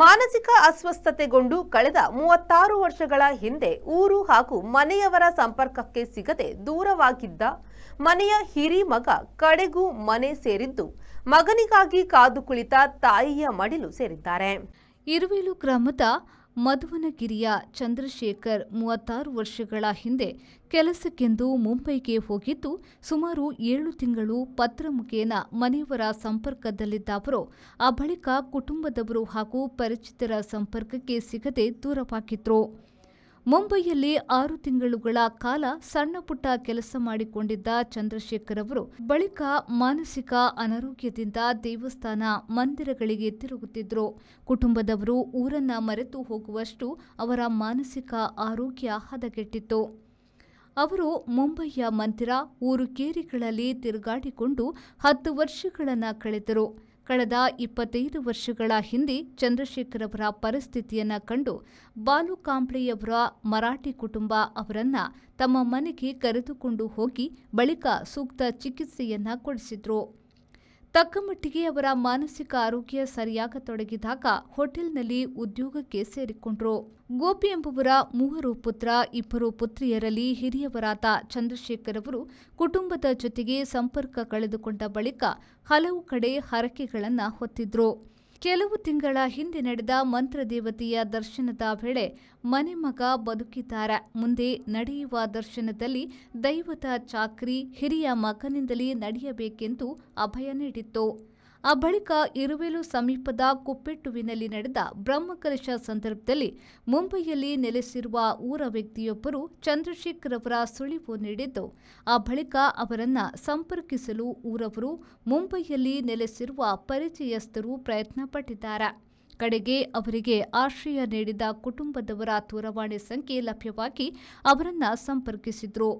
ಮಾನಸಿಕ ಅಸ್ವಸ್ಥತೆಗೊಂಡು ಕಳೆದ 36 ವರ್ಷಗಳ ಹಿಂದೆ ಊರು ಹಾಗೂ ಮನೆಯವರ ಸಂಪರ್ಕಕ್ಕೆ ಸಿಗದೆ ದೂರವಾಗಿದ್ದ ಮನೆಯ ಹಿರಿ ಮಗ ಕಡೆಗೂ ಮನೆ ಸೇರಿದ್ದು ಮಗನಿಗಾಗಿ ಕಾದು ಕುಳಿತ ತಾಯಿಯ ಮಡಿಲು ಸೇರಿದ್ದಾರೆ. ಇರುವೇಲು ಗ್ರಾಮದ ಮಧುವನಗಿರಿಯ ಚಂದ್ರಶೇಖರ್ 36 ವರ್ಷಗಳ ಹಿಂದೆ ಕೆಲಸಕ್ಕೆಂದು ಮುಂಬೈಗೆ ಹೋಗಿದ್ದು ಸುಮಾರು 7 ತಿಂಗಳು ಪತ್ರ ಮುಖೇನ ಮನೆಯವರ ಸಂಪರ್ಕದಲ್ಲಿದ್ದ ಅವರು ಆ ಬಳಿಕ ಕುಟುಂಬದವರು ಹಾಗೂ ಪರಿಚಿತರ ಸಂಪರ್ಕಕ್ಕೆ ಸಿಗದೆ ದೂರವಾಗಿದ್ರು. ಮುಂಬೈಯಲ್ಲಿ 6 ತಿಂಗಳುಗಳ ಕಾಲ ಸಣ್ಣ ಪುಟ್ಟ ಕೆಲಸ ಮಾಡಿಕೊಂಡಿದ್ದ ಚಂದ್ರಶೇಖರ್ ಅವರು ಬಳಿಕ ಮಾನಸಿಕ ಅನಾರೋಗ್ಯದಿಂದ ದೇವಸ್ಥಾನ ಮಂದಿರಗಳಿಗೆ ತಿರುಗುತ್ತಿದ್ರು. ಕುಟುಂಬದವರು ಊರನ್ನ ಮರೆತು ಹೋಗುವಷ್ಟು ಅವರ ಮಾನಸಿಕ ಆರೋಗ್ಯ ಹದಗೆಟ್ಟಿತ್ತು. ಅವರು ಮುಂಬಯಿಯ ಮಂದಿರ ಊರುಕೇರಿಗಳಲ್ಲಿ ತಿರುಗಾಡಿಕೊಂಡು 10 ವರ್ಷಗಳನ್ನು ಕಳೆದರು. ಕಳೆದ 25 ವರ್ಷಗಳ ಹಿಂದೆ ಚಂದ್ರಶೇಖರ್ ಅವರ ಪರಿಸ್ಥಿತಿಯನ್ನು ಕಂಡು ಬಾಲು ಕಾಂಬ್ಳೆಯವರ ಮರಾಠಿ ಕುಟುಂಬ ಅವರನ್ನ ತಮ್ಮ ಮನೆಗೆ ಕರೆದುಕೊಂಡು ಹೋಗಿ ಬಳಿಕ ಸೂಕ್ತ ಚಿಕಿತ್ಸೆಯನ್ನ ಕೊಡಿಸಿದ್ರು. ತಕ್ಕಮಟ್ಟಿಗೆ ಅವರ ಮಾನಸಿಕ ಆರೋಗ್ಯ ಸರಿಯಾಗತೊಡಗಿದಾಗ ಹೋಟೆಲ್ನಲ್ಲಿ ಉದ್ಯೋಗಕ್ಕೆ ಸೇರಿಕೊಂಡ್ರು. ಗೋಪಿ ಎಂಬುವರ 3 ಪುತ್ರ 2 ಪುತ್ರಿಯರಲ್ಲಿ ಹಿರಿಯವರಾದ ಚಂದ್ರಶೇಖರ್ ಅವರು ಕುಟುಂಬದ ಜೊತೆಗೆ ಸಂಪರ್ಕ ಕಳೆದುಕೊಂಡ ಬಳಿಕ ಹಲವು ಕಡೆ ಹರಕೆಗಳನ್ನು ಹೊತ್ತಿದ್ರು. ಕೆಲವು ತಿಂಗಳ ಹಿಂದೆ ನಡೆದ ಮಂತ್ರದೇವತೆಯ ದರ್ಶನದ ವೇಳೆ ಮನೆ ಮಗ ಬದುಕಿದ್ದಾರೆ. ಮುಂದೆ ನಡೆಯುವ ದರ್ಶನದಲ್ಲಿ ದೈವದ ಚಾಕ್ರಿ ಹಿರಿಯ ಮಗನಿಂದಲೇ ನಡೆಯಬೇಕೆಂದು ಅಭಯ ನೀಡಿತ್ತು. ಆ ಬಳಿಕ ಇರುವೇಲು ಸಮೀಪದ ಕುಪ್ಪೆಟ್ಟುವಿನಲ್ಲಿ ನಡೆದ ಬ್ರಹ್ಮಕಲಶ ಸಂದರ್ಭದಲ್ಲಿ ಮುಂಬೈಯಲ್ಲಿ ನೆಲೆಸಿರುವ ಊರ ವ್ಯಕ್ತಿಯೊಬ್ಬರು ಚಂದ್ರಶೇಖರ್ ಅವರ ಸುಳಿವು ನೀಡಿದ್ದು ಆ ಬಳಿಕ ಅವರನ್ನ ಸಂಪರ್ಕಿಸಲು ಊರವರು ಮುಂಬೈಯಲ್ಲಿ ನೆಲೆಸಿರುವ ಪರಿಚಯಸ್ಥರು ಪ್ರಯತ್ನ ಪಟ್ಟಿದ್ದಾರೆ. ಕಡೆಗೆ ಅವರಿಗೆ ಆಶ್ರಯ ನೀಡಿದ ಕುಟುಂಬದವರ ದೂರವಾಣಿ ಸಂಖ್ಯೆ ಲಭ್ಯವಾಗಿ ಅವರನ್ನ ಸಂಪರ್ಕಿಸಿದ್ರು.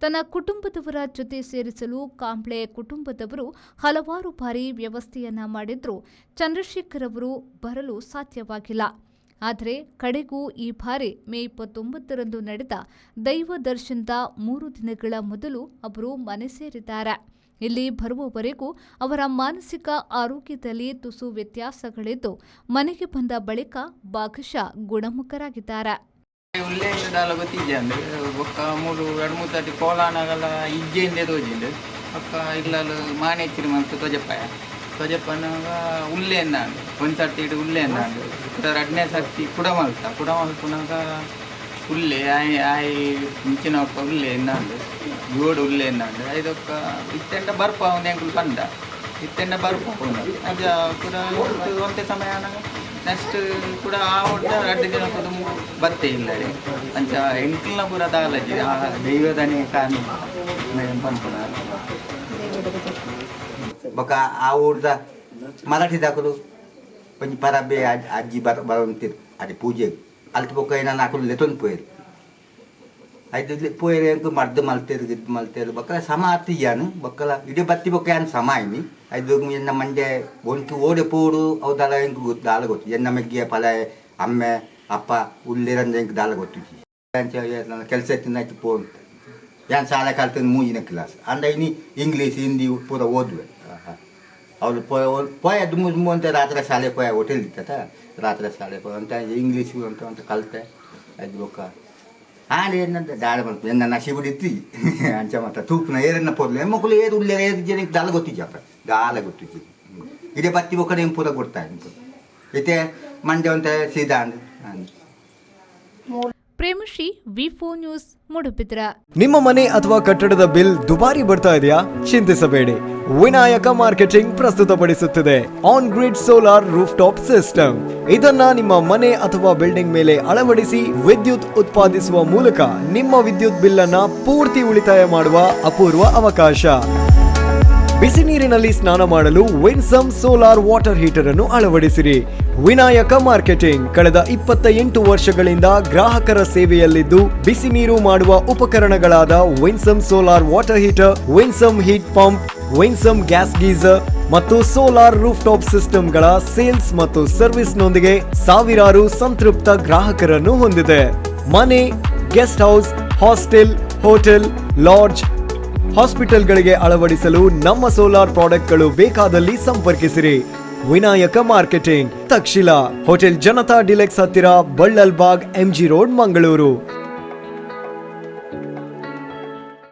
ತನ್ನ ಕುಟುಂಬದವರ ಜೊತೆ ಸೇರಿಸಲು ಕಾಂಬ್ಳೆ ಕುಟುಂಬದವರು ಹಲವಾರು ಬಾರಿ ವ್ಯವಸ್ಥೆಯನ್ನ ಮಾಡಿದ್ರು. ಚಂದ್ರಶೇಖರ್ ಅವರು ಬರಲು ಸಾಧ್ಯವಾಗಿಲ್ಲ. ಆದರೆ ಕಡೆಗೂ ಈ ಬಾರಿ ಮೇ 29ರಂದು ನಡೆದ ದೈವ ದರ್ಶನದ 3 ದಿನಗಳ ಮೊದಲು ಅವರು ಮನೆ ಸೇರಿದ್ದಾರೆ. ಇಲ್ಲಿ ಬರುವವರೆಗೂ ಅವರ ಮಾನಸಿಕ ಆರೋಗ್ಯದಲ್ಲಿ ತುಸು ವ್ಯತ್ಯಾಸಗಳಿದ್ದು ಮನೆಗೆ ಬಂದ ಬಳಿಕ ಭಾಗಶಃ ಗುಣಮುಖರಾಗಿದ್ದಾರೆ. ಉಲ್ಲೇಖದಾಲ ಗೊತ್ತಿದ್ದೆ ಅಂದರೆ ಒಕ್ಕ 2-3 ತಟಿ ಕೋಲಾನಗಲ ಇಜ್ಜೆಂದೆ ತೋಜಿಂಡು ಅಕ್ಕ ಇಲ್ಲಲು ಮಾನೇಚಿರಿ ಮತ್ತು ತ್ವಜಪ್ಪನಾಗ ಉಲ್ಲೆ ಅನ್ನಾಂಡು 1 ಸರ್ತಿ ಇಡು ಉಲ್ಲೆ ಅನ್ನಾಂಡು 2ನೇ ಸರ್ತಿ ಕುಡಮಲ್ಪನಾಗ ಉಲ್ಲೆ ಆಯ್ ಮುಂಚಿನ ಒಕ್ಕ ಉಲ್ಲೆ ಎನ್ನಾಂಡು 7 ಉಲ್ಲೆ ಎನ್ನಾಂಡು ಐದೊಕ್ಕ ಇತ್ತೆಂಡ ಬರ್ಪ ಅವನ ಎಂಕುಲು ಪಂಡ ಇತ್ತೆಂಡ ಬರ್ಪ ಅದ ಕೂಡ ಒಂದೇ ಸಮಯ ನೆಕ್ಸ್ಟ್ ಕೂಡ ಆ ಒಟ್ಟು 2 ದಿನ ಕೂಡ ಬತ್ತೇ ಇಲ್ಲ ಅಂಚ ಎಂಕ್ಲನ ಪೂರ ತಾಲಜಿ ಆ ದೈವದನೇ ಕಾರಣ ಪಂಪುನ ಬೊಕ ಆ ಊರ್ದ ಮರಾಠಿ ದಾಕಲು ಒಂಜಿ ಪರಬೆ ಅಜ್ಜಿ ಬರಂತಿರ್ ಅದೇ ಪೂಜೆಗೆ ಅಲ್ತ ಬೊಕ ಏನಾನ ಹಾಕಲು ಲೆತೊಂದು ಪೋಯರು ಐದು ಪೋಯರು ಎಂಕು ಮರ್ದು ಮಲ್ತೇರು ಬೊಕ್ಕ ಸಮ ಆತಿಯಾನು ಬೊಕ್ಕಲ ಇಡೀ ಬತ್ತಿ ಬೊಕ್ಕ ಏನು ಸಮ ಆಯ್ನಿ ಐದು ಎನ್ನ ಮಂಡೆ ಒಂಟು ಓಡೆ ಪೋಡು ಅವು ದಾಲ ಎಂಕು ದಾಲ ಗೊತ್ತು ಎನ್ನ ಮೆಗ್ಗೆ ಪಲ ಅಮ್ಮೆ ಅಪ್ಪ ಉಲ್ಲೇರಂದ ಎಂಕು ದಾಲ ಗೊತ್ತು ನನ್ನ ಕೆಲಸ ಎತ್ತಿನ ಆಯ್ತು ಪೋ ಅಂತ ಏನು ಶಾಲೆ ಕಲ್ತಿನ 3ನೇ ಕ್ಲಾಸ್ ಅಂದ ಇನ್ನು ಇಂಗ್ಲೀಷ್ ಹಿಂದಿ ಪೂರ ಓದುವೆ ಅವ್ರು ಪೋಯ ದುಮ್ಮು ಅಂತ ರಾತ್ರಿ ಶಾಲೆ ಪೋಯ ಹೋಟೆಲ್ ಇತ್ತ ರಾತ್ರಿ ಶಾಲೆ ಪೋಯ ಅಂತ ಇಂಗ್ಲೀಷು ಅಂತ ಕಲಿತೆ ಅದು ಬೊಕ್ಕ ಹಾಡು ಏನಂತ ದಾಳ ಬಂತು ಎನ್ನ ನಶಿ ಬಿಡಿತ್ತಿ ಅಂಚ ಮಾತ್ರ ತೂಪನ ಏರನ್ನ ಪೋರ್ಲೆ ಮಕ್ಕಳು ಏರು ಉಲ್ಲೆ ಏರು ಜನಕ್ಕೆ ದಾಲ ಗೊತ್ತಿಜ್ಜಪ್ಪ ದಾಲ ಗೊತ್ತಿಜ್ಜಿ ಇದೇ ಬತ್ತಿ ಬೊಕ್ಕಡೆ ಪೂರ ಕೊಡ್ತಾ ಇತ್ತೆ ಮಂಡ್ಯ ಅಂತ ಸೀದಾ ಅಂದು ಪ್ರೇಮಶ್ರೀ ವಿ4 ನ್ಯೂಸ್ ಮೂಡುಬಿದ್ರೆ. ನಿಮ್ಮ ಮನೆ ಅಥವಾ ಕಟ್ಟಡದ ಬಿಲ್ ದುಬಾರಿ ಬರ್ತಾ ಇದೆಯಾ? ಚಿಂತಿಸಬೇಡಿ. ವಿನಾಯಕ ಮಾರ್ಕೆಟಿಂಗ್ ಪ್ರಸ್ತುತಪಡಿಸುತ್ತಿದೆ on grid solar rooftop system. ಇದನ್ನ ನಿಮ್ಮ ಮನೆ ಅಥವಾ ಬಿಲ್ಡಿಂಗ್ ಮೇಲೆ ಅಳವಡಿಸಿ ವಿದ್ಯುತ್ ಉತ್ಪಾದಿಸುವ ಮೂಲಕ ನಿಮ್ಮ ವಿದ್ಯುತ್ ಬಿಲ್ ಅನ್ನ ಪೂರ್ತಿ ಉಳಿತಾಯ ಮಾಡುವ ಅಪೂರ್ವ ಅವಕಾಶ. ಬಿಸಿ ನೀರಿನಲ್ಲಿ ಸ್ನಾನ ಮಾಡಲು ವಿನ್ಸಮ್ ಸೋಲಾರ್ ವಾಟರ್ ಹೀಟರ್ ಅನ್ನು ಅಳವಡಿಸಿರಿ. ವಿನಾಯಕ ಮಾರ್ಕೆಟಿಂಗ್ ಕಳೆದ 28 ವರ್ಷಗಳಿಂದ ಗ್ರಾಹಕರ ಸೇವೆಯಲ್ಲಿದ್ದು ಬಿಸಿ ನೀರು ಮಾಡುವ ಉಪಕರಣಗಳಾದ Winsome solar water heater, Winsome heat pump, Winsome gas geyser ಮತ್ತು ಸೋಲಾರ್ ರೂಫ್ ಟಾಪ್ ಸಿಸ್ಟಮ್ಗಳ ಸೇಲ್ಸ್ ಮತ್ತು ಸರ್ವಿಸ್ನೊಂದಿಗೆ ಸಾವಿರಾರು ಸಂತೃಪ್ತ ಗ್ರಾಹಕರನ್ನು ಹೊಂದಿದೆ. ಮನೆ, guest house, hostel, hotel, lodge, ಹಾಸ್ಪಿಟಲ್ಗಳಿಗೆ ಅಳವಡಿಸಲು ನಮ್ಮ ಸೋಲಾರ್ ಪ್ರಾಡಕ್ಟ್ಗಳು ಬೇಕಾದಲ್ಲಿ ಸಂಪರ್ಕಿಸಿರಿ. Vinayaka marketing, Takshila, hotel Janata deluxe ಹತ್ತಿರ, ಬಳ್ಳಲ್ಬಾಗ್, MG ರೋಡ್, ಮಂಗಳೂರು.